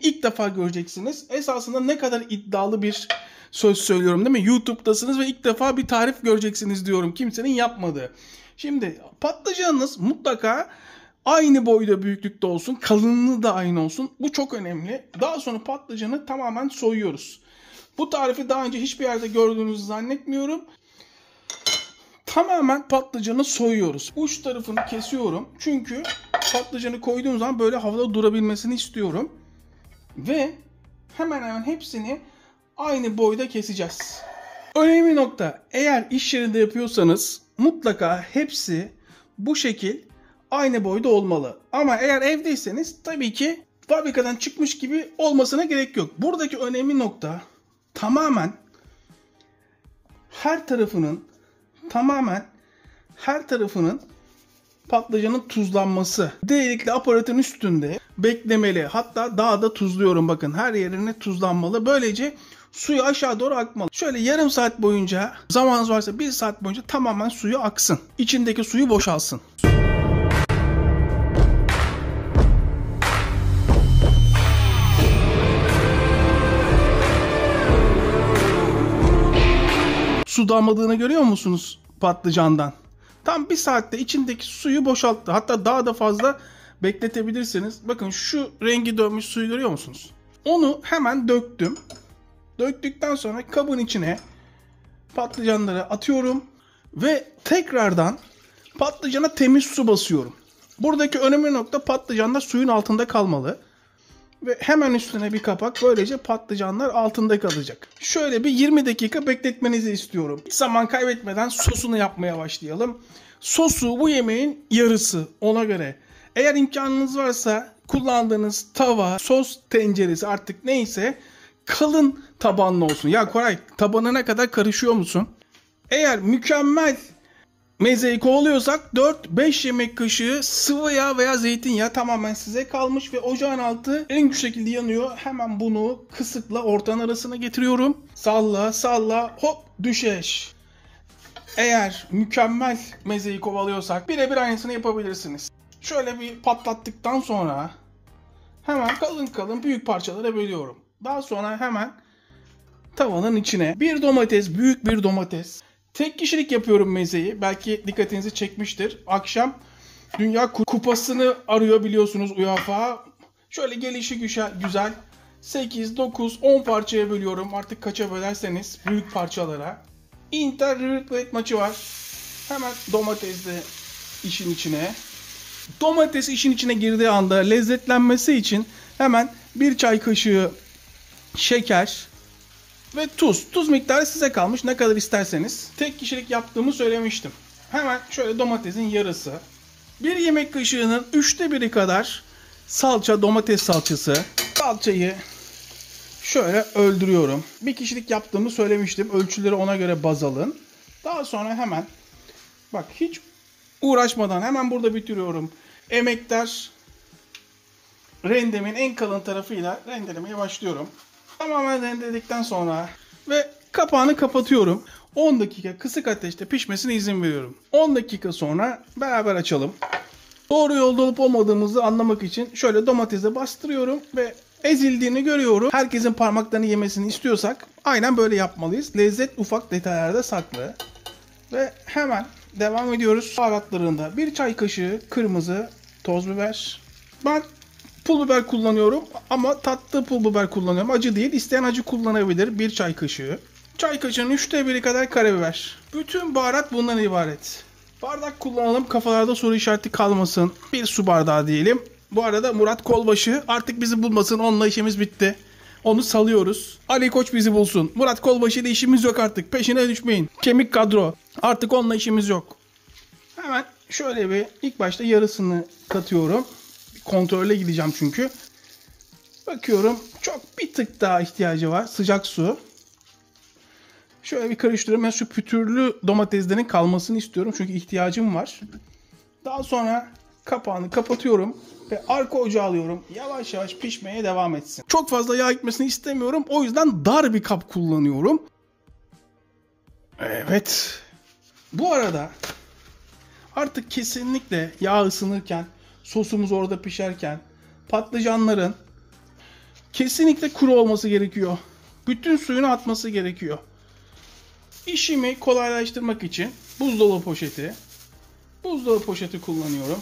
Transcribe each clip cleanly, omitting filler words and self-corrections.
ilk defa göreceksiniz. Esasında ne kadar iddialı bir söz söylüyorum değil mi? YouTube'dasınız ve ilk defa bir tarif göreceksiniz diyorum. Kimsenin yapmadığı. Şimdi patlıcanınız mutlaka aynı boyda, büyüklükte olsun. Kalınlığı da aynı olsun. Bu çok önemli. Daha sonra patlıcanı tamamen soyuyoruz. Bu tarifi daha önce hiçbir yerde gördüğünüzü zannetmiyorum. Tamamen patlıcanı soyuyoruz. Uç tarafını kesiyorum. Çünkü patlıcanı koyduğum zaman böyle havada durabilmesini istiyorum. Ve hemen hemen hepsini aynı boyda keseceğiz. Önemli nokta. Eğer iş yerinde yapıyorsanız mutlaka hepsi bu şekil aynı boyda olmalı. Ama eğer evdeyseniz tabii ki fabrikadan çıkmış gibi olmasına gerek yok. Buradaki önemli nokta tamamen her tarafının patlıcanın tuzlanması. Delikli aparatın üstünde beklemeli. Hatta daha da tuzluyorum, bakın her yerine tuzlanmalı. Böylece suyu aşağı doğru akmalı. Şöyle yarım saat boyunca, zamanınız varsa 1 saat boyunca tamamen suyu aksın. İçindeki suyu boşalsın. Su damladığını görüyor musunuz patlıcandan? Tam 1 saatte içindeki suyu boşalttı. Hatta daha da fazla bekletebilirsiniz. Bakın şu rengi dönmüş suyu görüyor musunuz? Onu hemen döktüm. Döktükten sonra kabın içine patlıcanları atıyorum. Ve tekrardan patlıcana temiz su basıyorum. Buradaki önemli nokta, patlıcanlar suyun altında kalmalı. Ve hemen üstüne bir kapak, böylece patlıcanlar altında kalacak. Şöyle bir 20 dakika bekletmenizi istiyorum. Hiç zaman kaybetmeden sosunu yapmaya başlayalım. Sosu bu yemeğin yarısı, ona göre. Eğer imkanınız varsa kullandığınız tava, sos tenceresi artık neyse kalın tabanlı olsun. Ya Koray, tabanına kadar karışıyor musun? Eğer mükemmel mezeyi kovalıyorsak 4-5 yemek kaşığı sıvı yağ veya zeytinyağı, tamamen size kalmış ve ocağın altı en güçlü şekilde yanıyor. Hemen bunu kısıkla ortanın arasına getiriyorum. Salla salla, hop düşeş. Eğer mükemmel mezeyi kovalıyorsak birebir aynısını yapabilirsiniz. Şöyle bir patlattıktan sonra hemen kalın kalın büyük parçalara bölüyorum. Daha sonra hemen tavanın içine bir domates, büyük bir domates. Tek kişilik yapıyorum mezeyi. Belki dikkatinizi çekmiştir. Akşam Dünya Kupası'nı arıyor biliyorsunuz UEFA. Şöyle gelişi güzel 8, 9, 10 parçaya bölüyorum. Artık kaça bölerseniz büyük parçalara. Inter River Plate maçı var. Hemen domates de işin içine. Domates işin içine girdiği anda lezzetlenmesi için hemen 1 çay kaşığı şeker ve tuz. Tuz miktarı size kalmış, ne kadar isterseniz. Tek kişilik yaptığımı söylemiştim. Hemen şöyle domatesin yarısı. 1 yemek kaşığının 3'te 1'i kadar salça, domates salçası. Salçayı şöyle öldürüyorum. 1 kişilik yaptığımı söylemiştim. Ölçüleri ona göre baz alın. Daha sonra hemen, bak hiç uğraşmadan hemen burada bitiriyorum. Emektar rendemin en kalın tarafıyla rendelemeye başlıyorum. Tamamen rendeledikten sonra ve kapağını kapatıyorum. 10 dakika kısık ateşte pişmesine izin veriyorum. 10 dakika sonra beraber açalım. Doğru yolda olup olmadığımızı anlamak için şöyle domatese bastırıyorum ve ezildiğini görüyorum. Herkesin parmaklarını yemesini istiyorsak aynen böyle yapmalıyız. Lezzet ufak detaylarda saklı. Ve hemen devam ediyoruz. Baharatlarında 1 çay kaşığı kırmızı toz biber. Ben pul biber kullanıyorum ama tatlı pul biber kullanıyorum. Acı değil. İsteyen acı kullanabilir. 1 çay kaşığı. Çay kaşığının 3'te 1'i kadar karabiber. Bütün baharat bundan ibaret. Bardak kullanalım. Kafalarda soru işareti kalmasın. 1 su bardağı diyelim. Bu arada Murat Kolbaşı artık bizi bulmasın. Onunla işimiz bitti. Onu salıyoruz. Ali Koç bizi bulsun. Murat Kolbaşı ile işimiz yok artık. Peşine düşmeyin. Kemik kadro. Artık onunla işimiz yok. Hemen şöyle bir ilk başta yarısını katıyorum. Kontrole gideceğim çünkü. Bakıyorum çok bir tık daha ihtiyacı var. Sıcak su. Şöyle bir karıştırıyorum. Ben şu pütürlü domateslerin kalmasını istiyorum. Çünkü ihtiyacım var. Daha sonra kapağını kapatıyorum. Ve arka ocağa alıyorum. Yavaş yavaş pişmeye devam etsin. Çok fazla yağ gitmesini istemiyorum. O yüzden dar bir kap kullanıyorum. Evet. Bu arada artık kesinlikle yağ ısınırken, sosumuz orada pişerken patlıcanların Kesinlikle kuru olması gerekiyor. Bütün suyunu atması gerekiyor. İşimi kolaylaştırmak için buzdolabı poşeti kullanıyorum.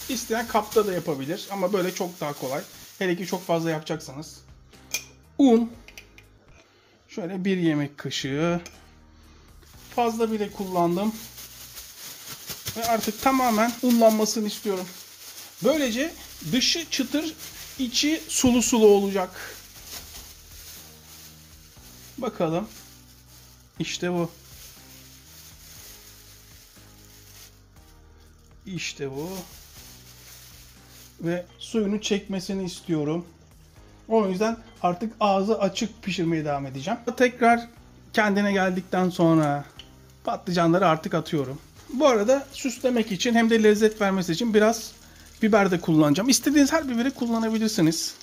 İsteyen kapta da yapabilir ama böyle çok daha kolay. Hele ki çok fazla yapacaksanız. Un. Şöyle 1 yemek kaşığı. Fazla bile kullandım. Ve artık tamamen unlanmasını istiyorum. Böylece dışı çıtır, içi sulu sulu olacak. Bakalım. İşte bu. İşte bu. Ve suyunu çekmesini istiyorum. O yüzden artık ağzı açık pişirmeye devam edeceğim. Tekrar kendine geldikten sonra patlıcanları artık atıyorum. Bu arada süslemek için hem de lezzet vermesi için biraz biber de kullanacağım. İstediğiniz her biberi kullanabilirsiniz.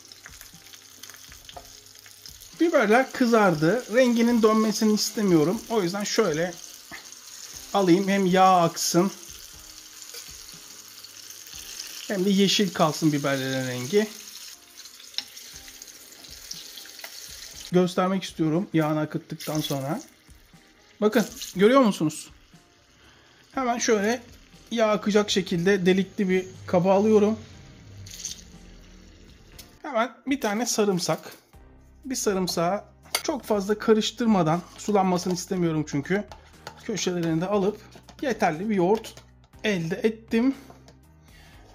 Biberler kızardı. Renginin dönmesini istemiyorum. O yüzden şöyle alayım. Hem yağ aksın hem de yeşil kalsın biberlerin rengi. Göstermek istiyorum yağını akıttıktan sonra. Bakın görüyor musunuz? Hemen şöyle yağ akacak şekilde delikli bir kaba alıyorum. Hemen bir tane sarımsak. Bir sarımsağı çok fazla karıştırmadan, sulanmasını istemiyorum çünkü. Köşelerini de alıp yeterli bir yoğurt elde ettim.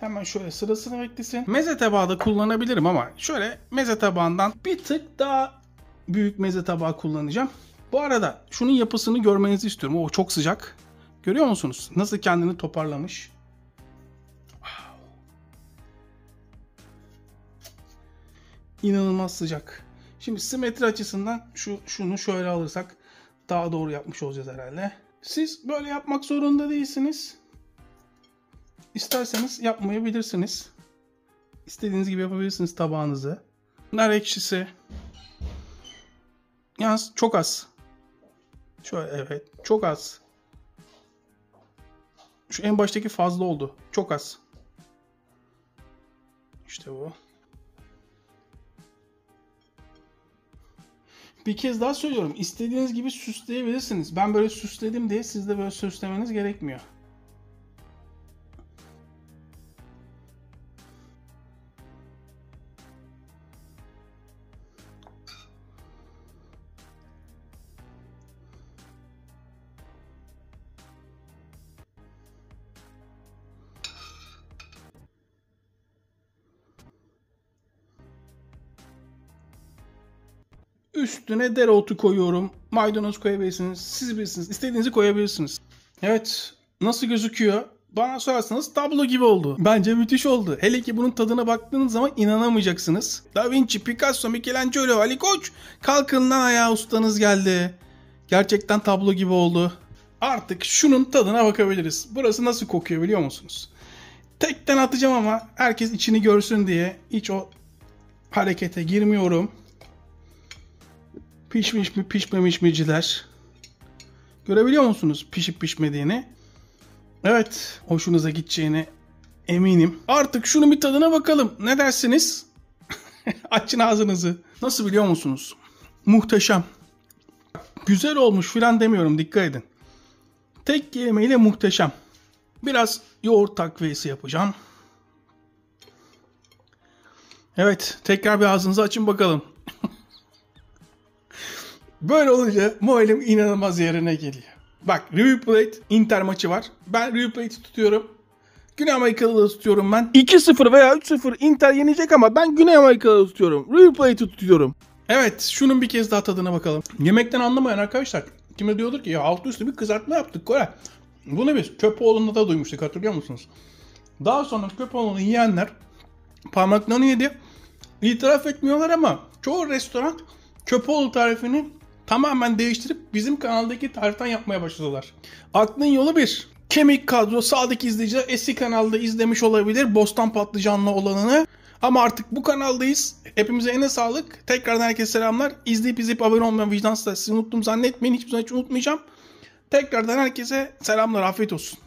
Hemen şöyle sırasını beklesin. Meze tabağı da kullanabilirim ama şöyle meze tabağından bir tık daha büyük meze tabağı kullanacağım. Bu arada şunun yapısını görmenizi istiyorum. O çok sıcak. Görüyor musunuz? Nasıl kendini toparlamış. İnanılmaz sıcak. Şimdi simetri açısından şunu şöyle alırsak daha doğru yapmış olacağız herhalde. Siz böyle yapmak zorunda değilsiniz. İsterseniz yapmayabilirsiniz. İstediğiniz gibi yapabilirsiniz tabağınızı. Nar ekşisi. Yalnız çok az. Şöyle evet. Çok az. Şu en baştaki fazla oldu. Çok az. İşte bu. Bir kez daha söylüyorum. İstediğiniz gibi süsleyebilirsiniz. Ben böyle süsledim diye siz de böyle süslemeniz gerekmiyor. Üstüne dereotu koyuyorum. Maydanoz koyabilirsiniz. Siz bilirsiniz. İstediğinizi koyabilirsiniz. Evet. Nasıl gözüküyor? Bana sorarsanız tablo gibi oldu. Bence müthiş oldu. Hele ki bunun tadına baktığınız zaman inanamayacaksınız. Da Vinci, Picasso, Michelangelo, Ali Koç. Kalkın lan ayağa, ustanız geldi. Gerçekten tablo gibi oldu. Artık şunun tadına bakabiliriz. Burası nasıl kokuyor biliyor musunuz? Tekten atacağım ama herkes içini görsün diye hiç o harekete girmiyorum. Pişmiş mi pişmemiş miciler. Görebiliyor musunuz pişip pişmediğini? Evet, hoşunuza gideceğine eminim. Artık şunun bir tadına bakalım. Ne dersiniz? Açın ağzınızı. Nasıl biliyor musunuz? Muhteşem. Güzel olmuş filan demiyorum, dikkat edin. Tek yemeğiyle muhteşem. Biraz yoğurt takviyesi yapacağım. Evet, tekrar bir ağzınızı açın bakalım. Böyle olunca moralim inanılmaz yerine geliyor. Bak, River Plate Inter maçı var. Ben River Plate'i tutuyorum. Güney Amerikalı'da tutuyorum ben. 2-0 veya 3-0 Inter yenecek ama ben Güney Amerikalı'da tutuyorum. River Plate'i tutuyorum. Evet, şunun bir kez daha tadına bakalım. Yemekten anlamayan arkadaşlar kime diyordur ki ya altı üstü bir kızartma yaptık Koray. Bunu biz Köpoğlu'nda da duymuştuk, hatırlıyor musunuz? Daha sonra Köpoğlu'nu yiyenler parmaklarını yedi. İtiraf etmiyorlar ama çoğu restoran Köpoğlu tarifini tamamen değiştirip bizim kanaldaki tariften yapmaya başladılar. Aklın yolu bir. Kemik kadro sağdaki izleyiciler eski kanalda izlemiş olabilir Bostan patlıcanlı olanını. Ama artık bu kanaldayız. Hepimize eline sağlık. Tekrardan herkese selamlar. İzleyip abone olmayan vicdansızlar sizi unuttum zannetmeyin. Hiçbir zaman hiç unutmayacağım. Tekrardan herkese selamlar. Afiyet olsun.